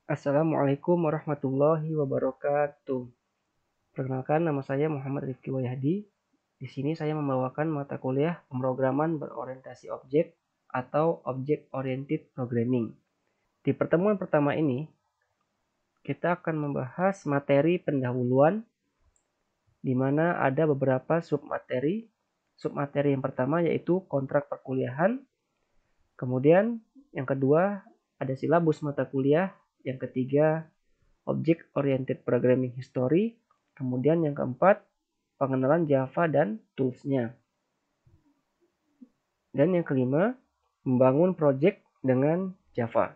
Assalamualaikum warahmatullahi wabarakatuh. Perkenalkan, nama saya Muhammad Rifki Wahyadi. Di sini saya membawakan mata kuliah pemrograman berorientasi objek atau Object Oriented Programming. Di pertemuan pertama ini, kita akan membahas materi pendahuluan, di mana ada beberapa submateri. Submateri yang pertama yaitu kontrak perkuliahan. Kemudian yang kedua ada silabus mata kuliah. Yang ketiga Object Oriented Programming History. Kemudian yang keempat, pengenalan Java dan tools-nya. Dan yang kelima, membangun project dengan Java.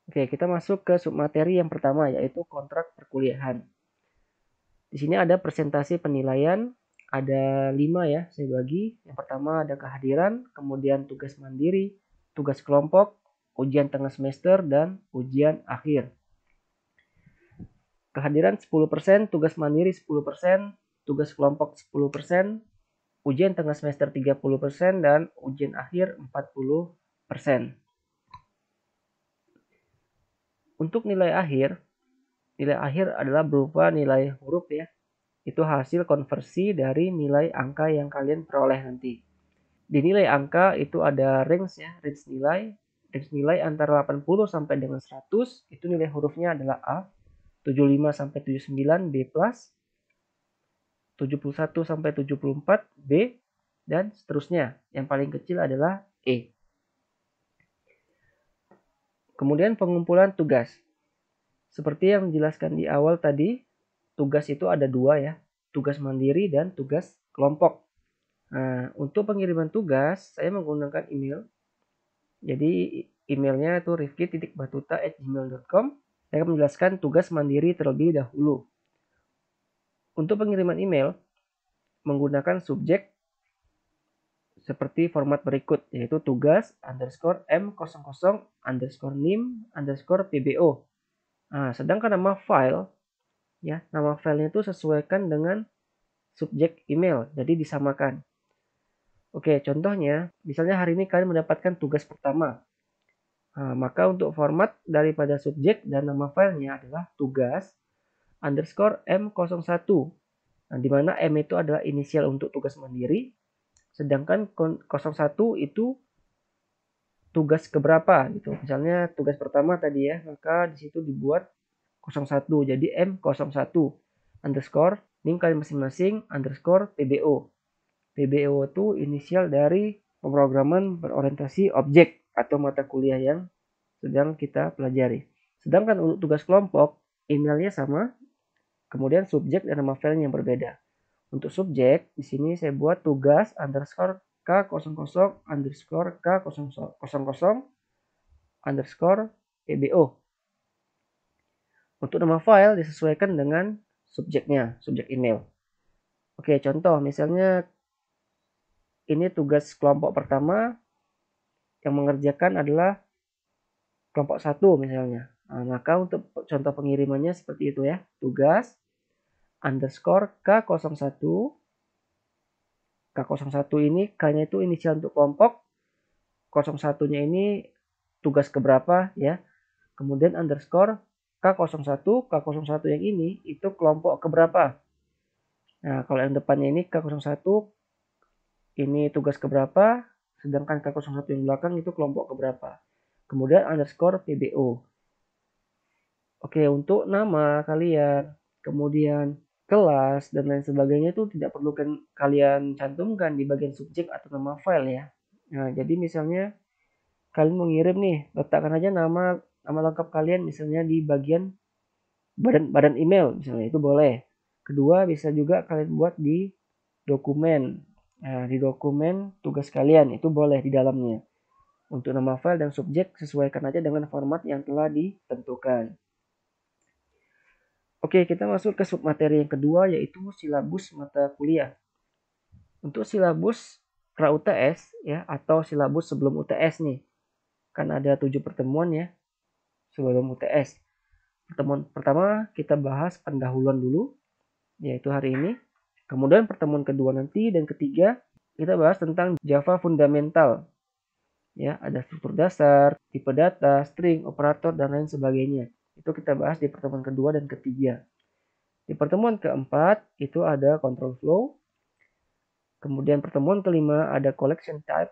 Oke, kita masuk ke submateri yang pertama, yaitu kontrak perkuliahan. Di sini ada presentasi penilaian, ada 5 ya, saya bagi. Yang pertama ada kehadiran, kemudian tugas mandiri, tugas kelompok, ujian tengah semester, dan ujian akhir. Kehadiran 10%, tugas mandiri 10%, tugas kelompok 10%, ujian tengah semester 30%, dan ujian akhir 40%. Untuk nilai akhir adalah berupa nilai huruf ya. Itu hasil konversi dari nilai angka yang kalian peroleh nanti. Di nilai angka itu ada range ya, range nilai antara 80 sampai dengan 100, itu nilai hurufnya adalah A. 75 sampai 79 B+, 71 sampai 74 B, dan seterusnya. Yang paling kecil adalah E. Kemudian pengumpulan tugas. Seperti yang dijelaskan di awal tadi, tugas itu ada 2 ya, tugas mandiri dan tugas kelompok. Nah, untuk pengiriman tugas, saya menggunakan email. Jadi emailnya itu rifki.batuta@gmail.com. Saya akan menjelaskan tugas mandiri terlebih dahulu. Untuk pengiriman email, menggunakan subjek seperti format berikut, yaitu tugas _m00_nim_pbo. Nah, sedangkan nama file ya, nama filenya itu sesuaikan dengan subjek email, jadi disamakan. Oke, contohnya, misalnya hari ini kalian mendapatkan tugas pertama. Nah, maka untuk format daripada subjek dan nama filenya adalah tugas _m01. Nah, di mana M itu adalah inisial untuk tugas mandiri, sedangkan 01 itu tugas keberapa gitu. Misalnya tugas pertama tadi ya, maka di situ dibuat 01. Jadi M01 underscore nim kalian masing-masing underscore PBO. PBO itu inisial dari pemrograman berorientasi objek atau mata kuliah yang sedang kita pelajari. Sedangkan untuk tugas kelompok, emailnya sama, kemudian subjek dan nama file yang berbeda. Untuk subjek, di sini saya buat tugas underscore K00 underscore K00 underscore PBO. Untuk nama file disesuaikan dengan subjeknya, subjek email. Oke, contoh misalnya ini tugas kelompok pertama yang mengerjakan adalah kelompok 1 misalnya. Nah, maka untuk contoh pengirimannya seperti itu ya. Tugas underscore K01. K01 ini K-nya itu inisial untuk kelompok. 01-nya ini tugas keberapa ya. Kemudian underscore K01. K01 yang ini itu kelompok keberapa. Nah, kalau yang depannya ini K01 ini tugas keberapa, sedangkan K01 yang belakang itu kelompok keberapa. Kemudian underscore PBO. Oke, untuk nama kalian, kemudian kelas, dan lain sebagainya itu tidak perlu kalian cantumkan di bagian subjek atau nama file ya. Nah, jadi misalnya kalian mengirim nih, letakkan aja nama lengkap kalian misalnya di bagian badan email misalnya, itu boleh. Kedua, bisa juga kalian buat di dokumen. Nah, di dokumen tugas kalian itu boleh di dalamnya. Untuk nama file dan subjek sesuaikan aja dengan format yang telah ditentukan. Oke, kita masuk ke submateri yang kedua, yaitu silabus mata kuliah. Untuk silabus pra UTS ya, atau silabus sebelum UTS nih, kan ada 7 pertemuan ya sebelum UTS. Pertemuan pertama kita bahas pendahuluan dulu, yaitu hari ini. Kemudian pertemuan kedua nanti dan ketiga kita bahas tentang Java fundamental, ya, ada struktur dasar, tipe data, string, operator, dan lain sebagainya. Itu kita bahas di pertemuan kedua dan ketiga. Di pertemuan keempat itu ada control flow. Kemudian pertemuan kelima ada collection type.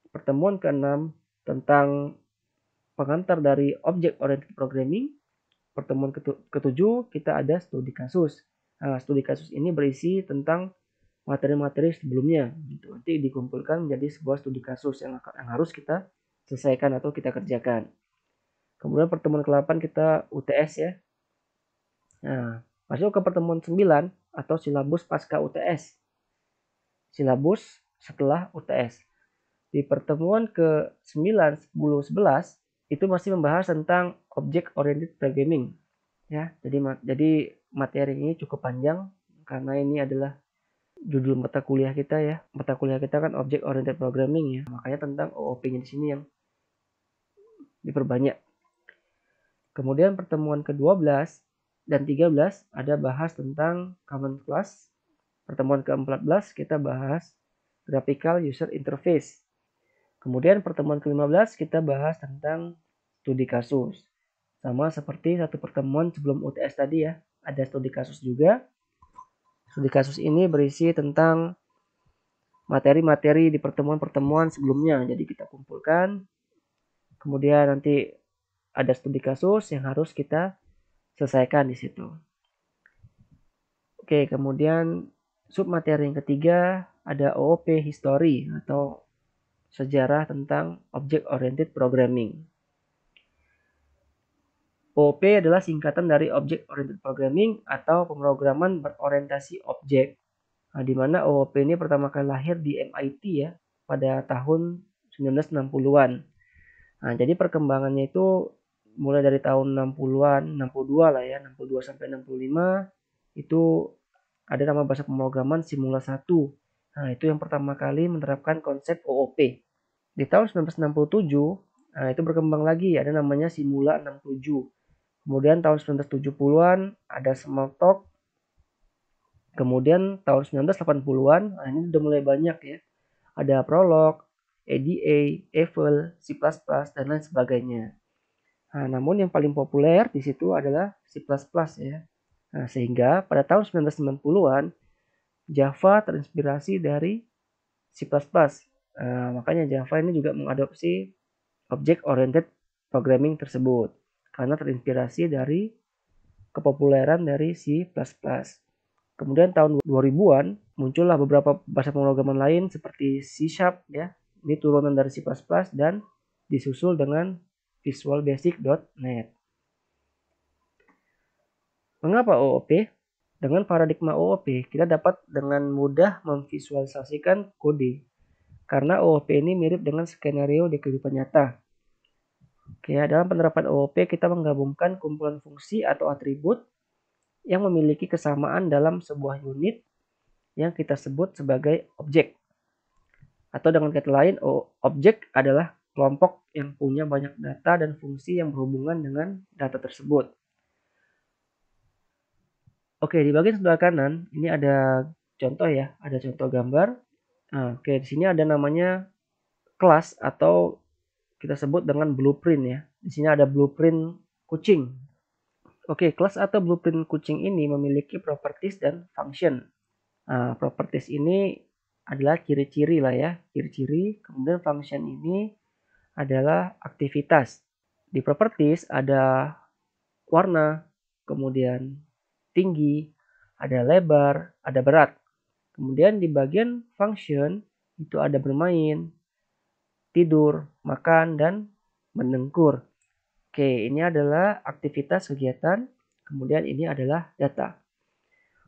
Pertemuan keenam tentang pengantar dari object oriented programming. Pertemuan ketujuh kita ada studi kasus. Nah, studi kasus ini berisi tentang materi-materi sebelumnya. Gitu. Nanti dikumpulkan menjadi sebuah studi kasus yang harus kita selesaikan atau kita kerjakan. Kemudian pertemuan ke-8 kita UTS ya. Nah, masuk ke pertemuan 9 atau silabus pasca UTS. Silabus setelah UTS. Di pertemuan ke-9, 10, 11 itu masih membahas tentang object oriented programming. Ya, jadi materi ini cukup panjang karena ini adalah judul mata kuliah kita ya. Mata kuliah kita kan object oriented programming ya. Makanya tentang OOP-nya di sini yang diperbanyak. Kemudian pertemuan ke-12 dan 13 ada bahas tentang common class. Pertemuan ke-14 kita bahas graphical user interface. Kemudian pertemuan ke-15 kita bahas tentang studi kasus. Sama seperti satu pertemuan sebelum UTS tadi ya. Ada studi kasus juga. Studi kasus ini berisi tentang materi-materi di pertemuan-pertemuan sebelumnya. Jadi kita kumpulkan. Kemudian nanti ada studi kasus yang harus kita selesaikan di situ. Oke, kemudian submateri yang ketiga ada OOP history atau sejarah tentang object oriented programming. OOP adalah singkatan dari Object Oriented Programming atau pemrograman berorientasi objek. Nah, di mana OOP ini pertama kali lahir di MIT ya pada tahun 1960-an. Nah, jadi perkembangannya itu mulai dari tahun 60-an, 62 lah ya, 62 sampai 65 itu ada nama bahasa pemrograman Simula 1. Nah, itu yang pertama kali menerapkan konsep OOP. Di tahun 1967, nah itu berkembang lagi, ada namanya Simula 67. Kemudian tahun 1970-an ada Smalltalk. Kemudian tahun 1980-an, nah ini udah mulai banyak ya. Ada Prolog, ADA, Eiffel, C++, dan lain sebagainya. Nah, namun yang paling populer di situ adalah C++ ya. Nah, sehingga pada tahun 1990-an Java terinspirasi dari C++. Makanya Java ini juga mengadopsi object oriented programming tersebut karena terinspirasi dari kepopuleran dari C++. Kemudian tahun 2000-an muncullah beberapa bahasa pemrograman lain seperti C# ya. Ini turunan dari C++ dan disusul dengan Visual Basic.NET. Mengapa OOP? Dengan paradigma OOP, kita dapat dengan mudah memvisualisasikan kode. Karena OOP ini mirip dengan skenario di kehidupan nyata. Oke, dalam penerapan OOP kita menggabungkan kumpulan fungsi atau atribut yang memiliki kesamaan dalam sebuah unit yang kita sebut sebagai objek. Atau dengan kata lain, objek adalah kelompok yang punya banyak data dan fungsi yang berhubungan dengan data tersebut. Oke, di bagian sebelah kanan ini ada contoh ya, ada contoh gambar. Nah, oke, di sini ada namanya kelas atau kita sebut dengan blueprint ya. Di sini ada blueprint kucing. Oke, kelas atau blueprint kucing ini memiliki properties dan function. Nah, properties ini adalah ciri-ciri lah ya, ciri-ciri. Kemudian function ini adalah aktivitas. Di properties ada warna, kemudian tinggi, ada lebar, ada berat. Kemudian di bagian function itu ada bermain, tidur, makan, dan mendengkur. Oke, ini adalah aktivitas kegiatan, kemudian ini adalah data.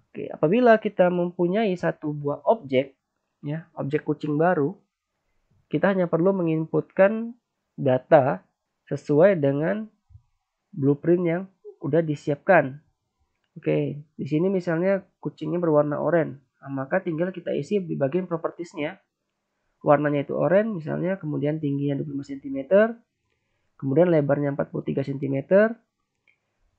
Oke, apabila kita mempunyai satu buah objek, ya, objek kucing baru, kita hanya perlu menginputkan data sesuai dengan blueprint yang udah disiapkan. Oke, di sini misalnya kucingnya berwarna oranye, nah, maka tinggal kita isi di bagian propertiesnya. Warnanya itu oranye misalnya, kemudian tingginya 25 cm, kemudian lebarnya 43 cm,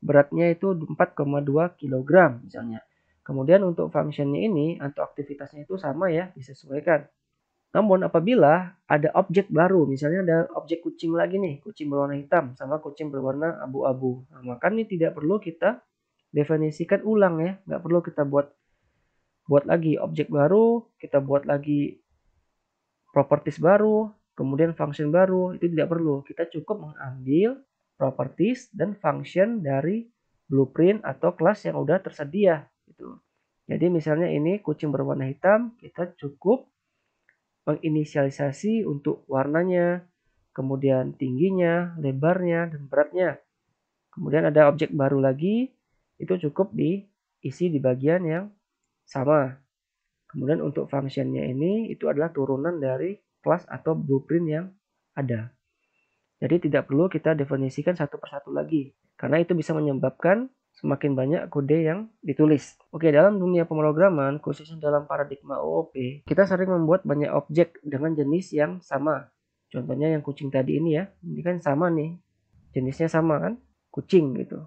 beratnya itu 4,2 kg misalnya. Kemudian untuk functionnya ini atau aktivitasnya itu sama ya, disesuaikan. Namun apabila ada objek baru, misalnya ada objek kucing lagi nih, kucing berwarna hitam sama kucing berwarna abu-abu. Nah, maka ini tidak perlu kita definisikan ulang ya, nggak perlu kita buat lagi objek baru, kita buat lagi properties baru, kemudian function baru, itu tidak perlu. Kita cukup mengambil properties dan function dari blueprint atau kelas yang udah tersedia gitu. Jadi misalnya ini kucing berwarna hitam, kita cukup menginisialisasi untuk warnanya, kemudian tingginya, lebarnya, dan beratnya. Kemudian ada objek baru lagi, itu cukup diisi di bagian yang sama. Kemudian untuk functionnya ini, itu adalah turunan dari kelas atau blueprint yang ada. Jadi tidak perlu kita definisikan satu persatu lagi, karena itu bisa menyebabkan semakin banyak kode yang ditulis. Oke, dalam dunia pemrograman, khususnya dalam paradigma OOP, kita sering membuat banyak objek dengan jenis yang sama. Contohnya yang kucing tadi ini ya, ini kan sama nih, jenisnya sama kan, kucing gitu.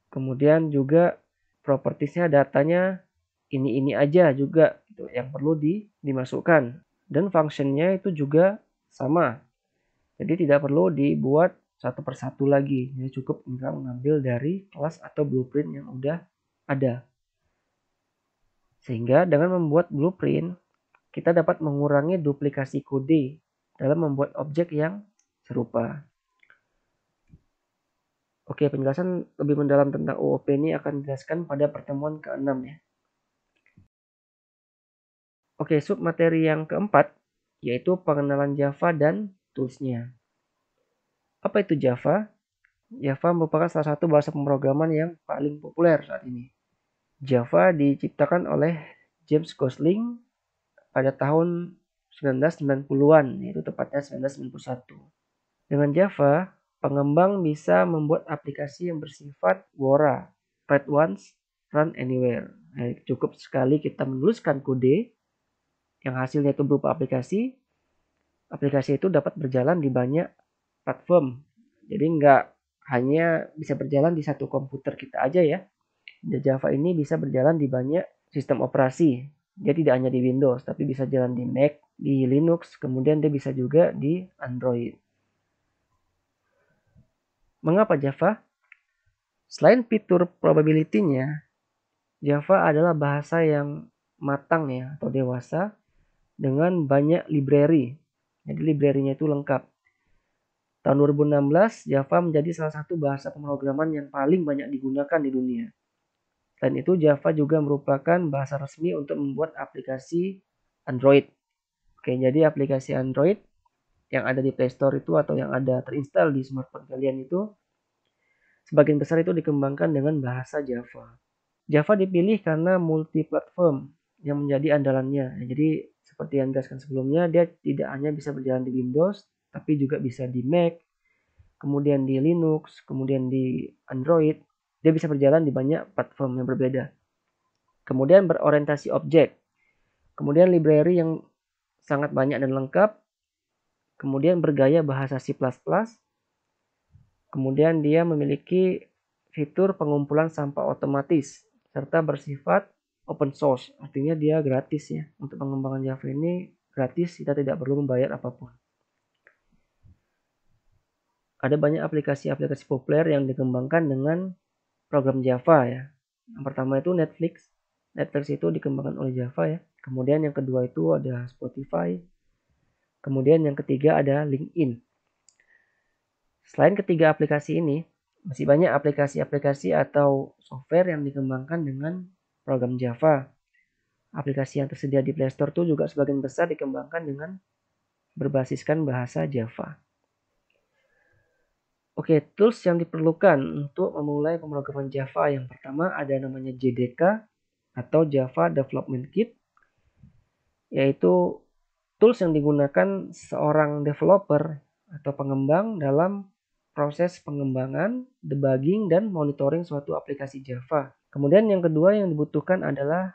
Kemudian juga propertiesnya, datanya ini aja juga gitu, yang perlu dimasukkan. Dan functionnya itu juga sama. Jadi tidak perlu dibuat satu persatu lagi. Jadi cukup mengambil dari kelas atau blueprint yang udah ada. Sehingga dengan membuat blueprint, kita dapat mengurangi duplikasi kode dalam membuat objek yang serupa. Oke, penjelasan lebih mendalam tentang OOP ini akan dijelaskan pada pertemuan ke-6 ya. Oke, submateri yang keempat yaitu pengenalan Java dan tools-nya. Apa itu Java? Java merupakan salah satu bahasa pemrograman yang paling populer saat ini. Java diciptakan oleh James Gosling pada tahun 1990-an, yaitu tepatnya 1991. Dengan Java, pengembang bisa membuat aplikasi yang bersifat WORA, write once, run anywhere. Nah, cukup sekali kita menuliskan kode yang hasilnya itu berupa aplikasi. Aplikasi itu dapat berjalan di banyak platform. Jadi nggak hanya bisa berjalan di satu komputer kita aja ya. Java ini bisa berjalan di banyak sistem operasi. Dia tidak hanya di Windows, tapi bisa jalan di Mac, di Linux, kemudian dia bisa juga di Android. Mengapa Java? Selain fitur probability-nya, Java adalah bahasa yang matang ya atau dewasa dengan banyak library. Jadi library-nya itu lengkap. Tahun 2016, Java menjadi salah satu bahasa pemrograman yang paling banyak digunakan di dunia. Selain itu, Java juga merupakan bahasa resmi untuk membuat aplikasi Android. Oke, jadi aplikasi Android yang ada di Play Store itu atau yang ada terinstall di smartphone kalian itu, sebagian besar itu dikembangkan dengan bahasa Java. Java dipilih karena multi-platform yang menjadi andalannya. Jadi seperti yang dijelaskan sebelumnya, dia tidak hanya bisa berjalan di Windows, tapi juga bisa di Mac, kemudian di Linux, kemudian di Android. Dia bisa berjalan di banyak platform yang berbeda. Kemudian berorientasi objek. Kemudian library yang sangat banyak dan lengkap. Kemudian bergaya bahasa C++. Kemudian dia memiliki fitur pengumpulan sampah otomatis serta bersifat open source. Artinya dia gratis ya. Untuk pengembangan Java ini gratis, kita tidak perlu membayar apapun. Ada banyak aplikasi-aplikasi populer yang dikembangkan dengan program Java ya. Yang pertama itu Netflix. Netflix itu dikembangkan oleh Java ya. Kemudian yang kedua itu ada Spotify. Kemudian yang ketiga ada LinkedIn. Selain ketiga aplikasi ini, masih banyak aplikasi-aplikasi atau software yang dikembangkan dengan program Java. Aplikasi yang tersedia di Play Store itu juga sebagian besar dikembangkan dengan berbasiskan bahasa Java. Oke, tools yang diperlukan untuk memulai pemrograman Java. Yang pertama ada namanya JDK atau Java Development Kit, yaitu tools yang digunakan seorang developer atau pengembang dalam proses pengembangan, debugging, dan monitoring suatu aplikasi Java. Kemudian yang kedua yang dibutuhkan adalah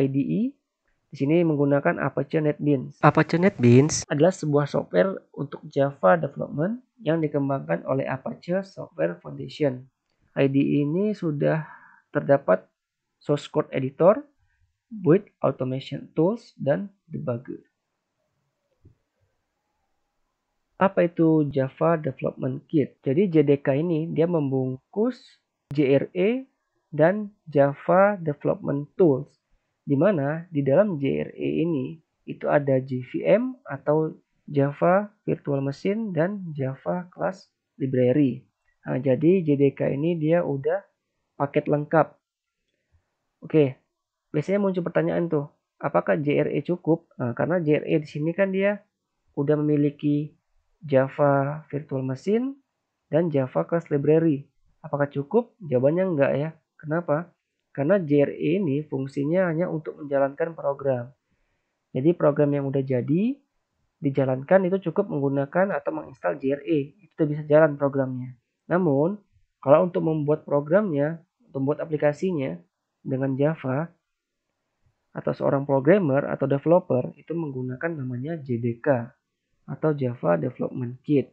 IDE. Di sini menggunakan Apache NetBeans. Apache NetBeans adalah sebuah software untuk Java development yang dikembangkan oleh Apache Software Foundation. IDE ini sudah terdapat source code editor, build automation tools, dan debugger. Apa itu Java Development Kit? Jadi JDK ini dia membungkus JRE dan Java Development Tools, di mana di dalam JRE ini itu ada JVM atau Java Virtual Machine dan Java Class Library. Nah, jadi JDK ini dia udah paket lengkap. Oke, biasanya muncul pertanyaan tuh, apakah JRE cukup? Nah, karena JRE di sini kan dia udah memiliki Java Virtual Machine dan Java Class Library. Apakah cukup? Jawabannya enggak ya. Kenapa? Karena JRE ini fungsinya hanya untuk menjalankan program. Jadi program yang udah jadi dijalankan itu cukup menggunakan atau menginstal JRE. Itu bisa jalan programnya. Namun, kalau untuk membuat programnya, untuk membuat aplikasinya dengan Java, atau seorang programmer atau developer itu menggunakan namanya JDK atau Java Development Kit.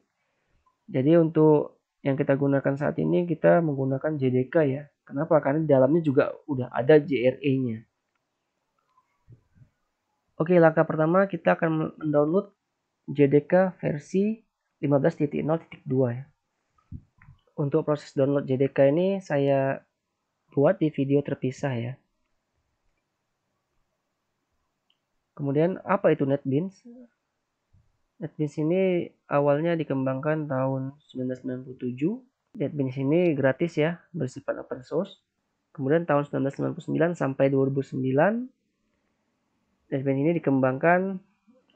Jadi untuk yang kita gunakan saat ini kita menggunakan JDK ya. Kenapa? Karena di dalamnya juga udah ada JRE-nya. Oke, langkah pertama kita akan mendownload JDK versi 15.0.2 ya. Untuk proses download JDK ini saya buat di video terpisah ya. Kemudian apa itu NetBeans? NetBeans ini awalnya dikembangkan tahun 1997. NetBeans ini gratis ya, bersifat open source. Kemudian tahun 1999 sampai 2009, NetBeans ini dikembangkan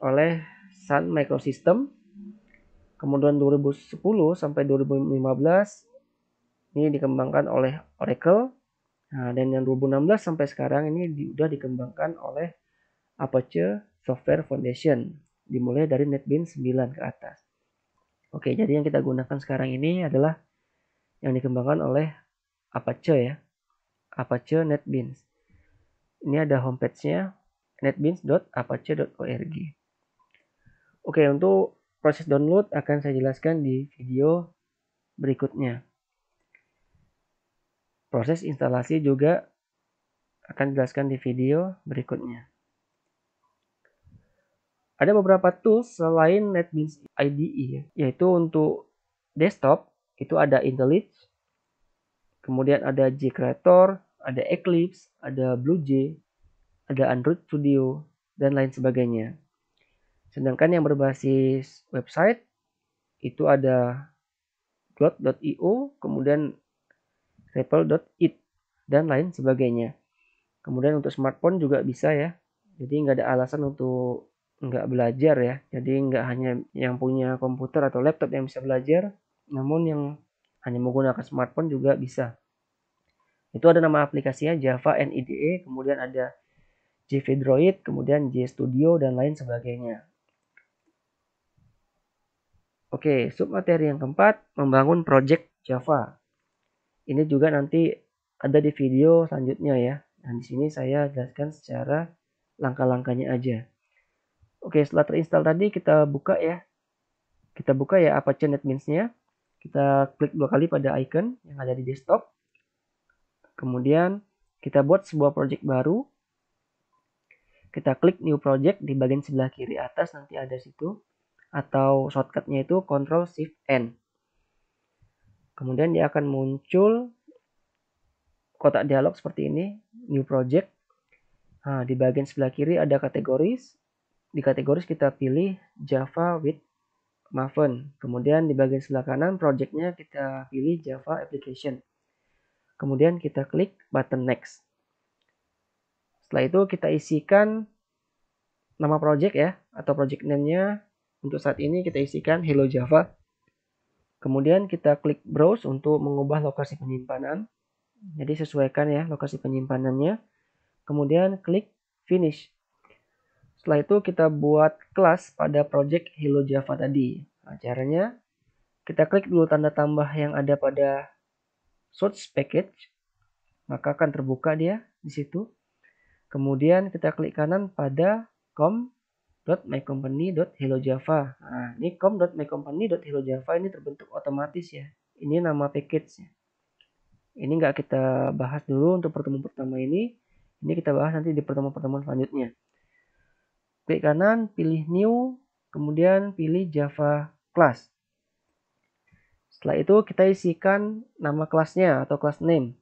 oleh Sun Microsystem. Kemudian 2010 sampai 2015 ini dikembangkan oleh Oracle. Nah, dan yang 2016 sampai sekarang ini sudah dikembangkan oleh Apache Software Foundation. Dimulai dari NetBeans 9 ke atas. Oke, jadi yang kita gunakan sekarang ini adalah yang dikembangkan oleh Apache ya. Apache NetBeans. Ini ada homepage-nya netbeans.apache.org. Oke, untuk proses download akan saya jelaskan di video berikutnya. Proses instalasi juga akan dijelaskan di video berikutnya. Ada beberapa tools selain NetBeans IDE, yaitu untuk desktop itu ada IntelliJ, kemudian ada JCreator, ada Eclipse, ada BlueJ, ada Android Studio, dan lain sebagainya. Sedangkan yang berbasis website itu ada Cloud.io, kemudian Ripple.it, dan lain sebagainya. Kemudian untuk smartphone juga bisa ya. Jadi nggak ada alasan untuk nggak belajar ya. Jadi nggak hanya yang punya komputer atau laptop yang bisa belajar, namun yang hanya menggunakan smartphone juga bisa. Itu ada nama aplikasinya Java NIDE, kemudian ada JVDroid, kemudian JStudio, dan lain sebagainya. Oke, submateri yang keempat, membangun project Java. Ini juga nanti ada di video selanjutnya ya. Dan di sini saya jelaskan secara langkah-langkahnya aja. Oke, setelah terinstall tadi kita buka ya. Kita buka ya Apache NetBeans-nya. Kita klik 2 kali pada icon yang ada di desktop. Kemudian kita buat sebuah project baru. Kita klik new project di bagian sebelah kiri atas nanti ada situ. Atau shortcutnya itu Ctrl+Shift+N. Kemudian dia akan muncul kotak dialog seperti ini, new project. Nah, di bagian sebelah kiri ada kategoris. Di kategoris kita pilih Java with Maven. Kemudian di bagian sebelah kanan projectnya kita pilih Java Application. Kemudian kita klik button next. Setelah itu kita isikan nama project ya, atau project name-nya. Untuk saat ini kita isikan Hello Java. Kemudian kita klik browse untuk mengubah lokasi penyimpanan. Jadi sesuaikan ya lokasi penyimpanannya. Kemudian klik finish. Setelah itu kita buat kelas pada project Hello Java tadi. Nah, caranya kita klik dulu tanda tambah yang ada pada source package. Maka akan terbuka dia di situ. Kemudian kita klik kanan pada com.mycompany.hellojava. Nah, ini com.mycompany.hellojava ini terbentuk otomatis ya. Ini nama package-nya. Ini nggak kita bahas dulu untuk pertemuan pertama ini. Ini kita bahas nanti di pertemuan-pertemuan selanjutnya. Klik kanan, pilih new, kemudian pilih Java class. Setelah itu kita isikan nama kelasnya atau class name.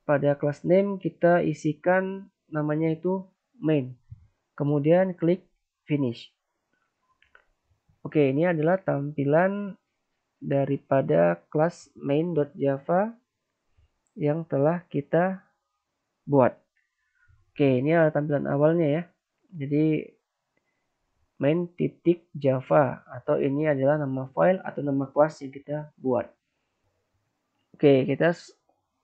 Pada class name kita isikan namanya itu main. Kemudian klik finish. Oke, ini adalah tampilan daripada kelas main.java yang telah kita buat. Oke, ini adalah tampilan awalnya ya. Jadi main.java atau ini adalah nama file atau nama kelas yang kita buat. Oke, kita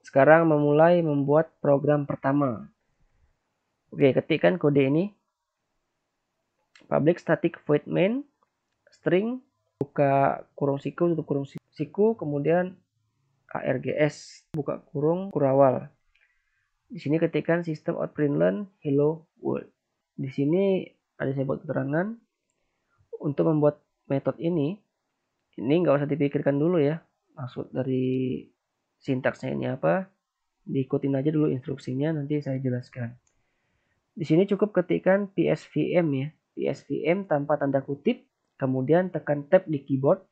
sekarang memulai membuat program pertama. Oke, ketikkan kode ini. Public static void main string buka kurung siku tutup kurung siku, kemudian args buka kurung kurawal. Di sini ketikkan system out println hello world. Di sini ada saya buat keterangan untuk membuat metode ini nggak usah dipikirkan dulu ya, maksud dari sintaksnya ini apa, diikutin aja dulu instruksinya, nanti saya jelaskan. Di sini cukup ketikkan psvm ya, psvm tanpa tanda kutip, kemudian tekan tab di keyboard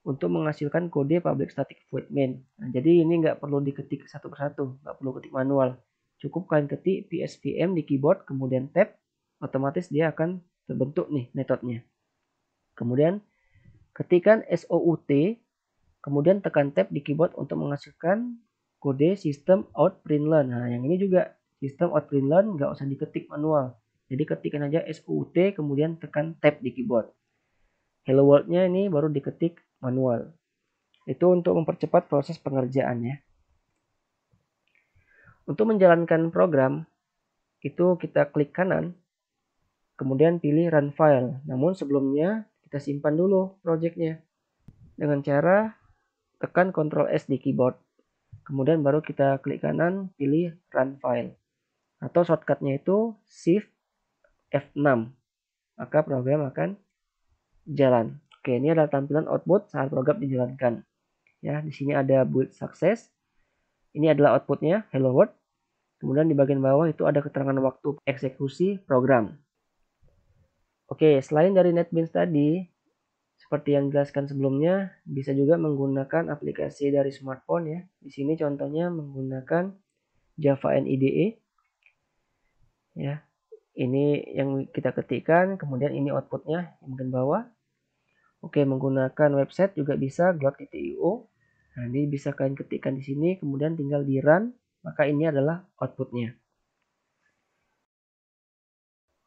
untuk menghasilkan kode public static void main. Nah, jadi ini nggak perlu diketik satu persatu, nggak perlu ketik manual. Cukup kalian ketik psvm di keyboard, kemudian tab, otomatis dia akan terbentuk nih metodenya. Kemudian ketikkan SOUT, kemudian tekan tab di keyboard untuk menghasilkan kode system out println. Nah, yang ini juga system out println nggak usah diketik manual. Jadi ketikkan aja SOUT, kemudian tekan tab di keyboard. Hello world-nya ini baru diketik manual. Itu untuk mempercepat proses pengerjaannya. Untuk menjalankan program, itu kita klik kanan, kemudian pilih run file. Namun sebelumnya kita simpan dulu projectnya. Dengan cara tekan Ctrl S di keyboard. Kemudian baru kita klik kanan, pilih run file. Atau shortcutnya itu Shift F6. Maka program akan jalan. Oke, ini adalah tampilan output saat program dijalankan. Ya, di sini ada build success. Ini adalah outputnya, hello world. Kemudian di bagian bawah itu ada keterangan waktu eksekusi program. Oke, selain dari NetBeans tadi, seperti yang dijelaskan sebelumnya, bisa juga menggunakan aplikasi dari smartphone ya. Di sini contohnya menggunakan Java NIDE. Ya, ini yang kita ketikkan, kemudian ini outputnya yang bagian bawah. Oke, menggunakan website juga bisa, glot.io. Nah, ini bisa kalian ketikkan di sini, kemudian tinggal di run, maka ini adalah outputnya.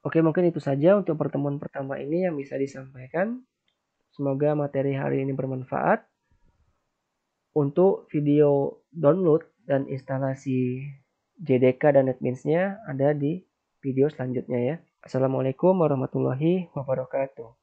Oke, mungkin itu saja untuk pertemuan pertama ini yang bisa disampaikan. Semoga materi hari ini bermanfaat. Untuk video download dan instalasi JDK dan NetBeans-nya ada di video selanjutnya ya. Assalamualaikum warahmatullahi wabarakatuh.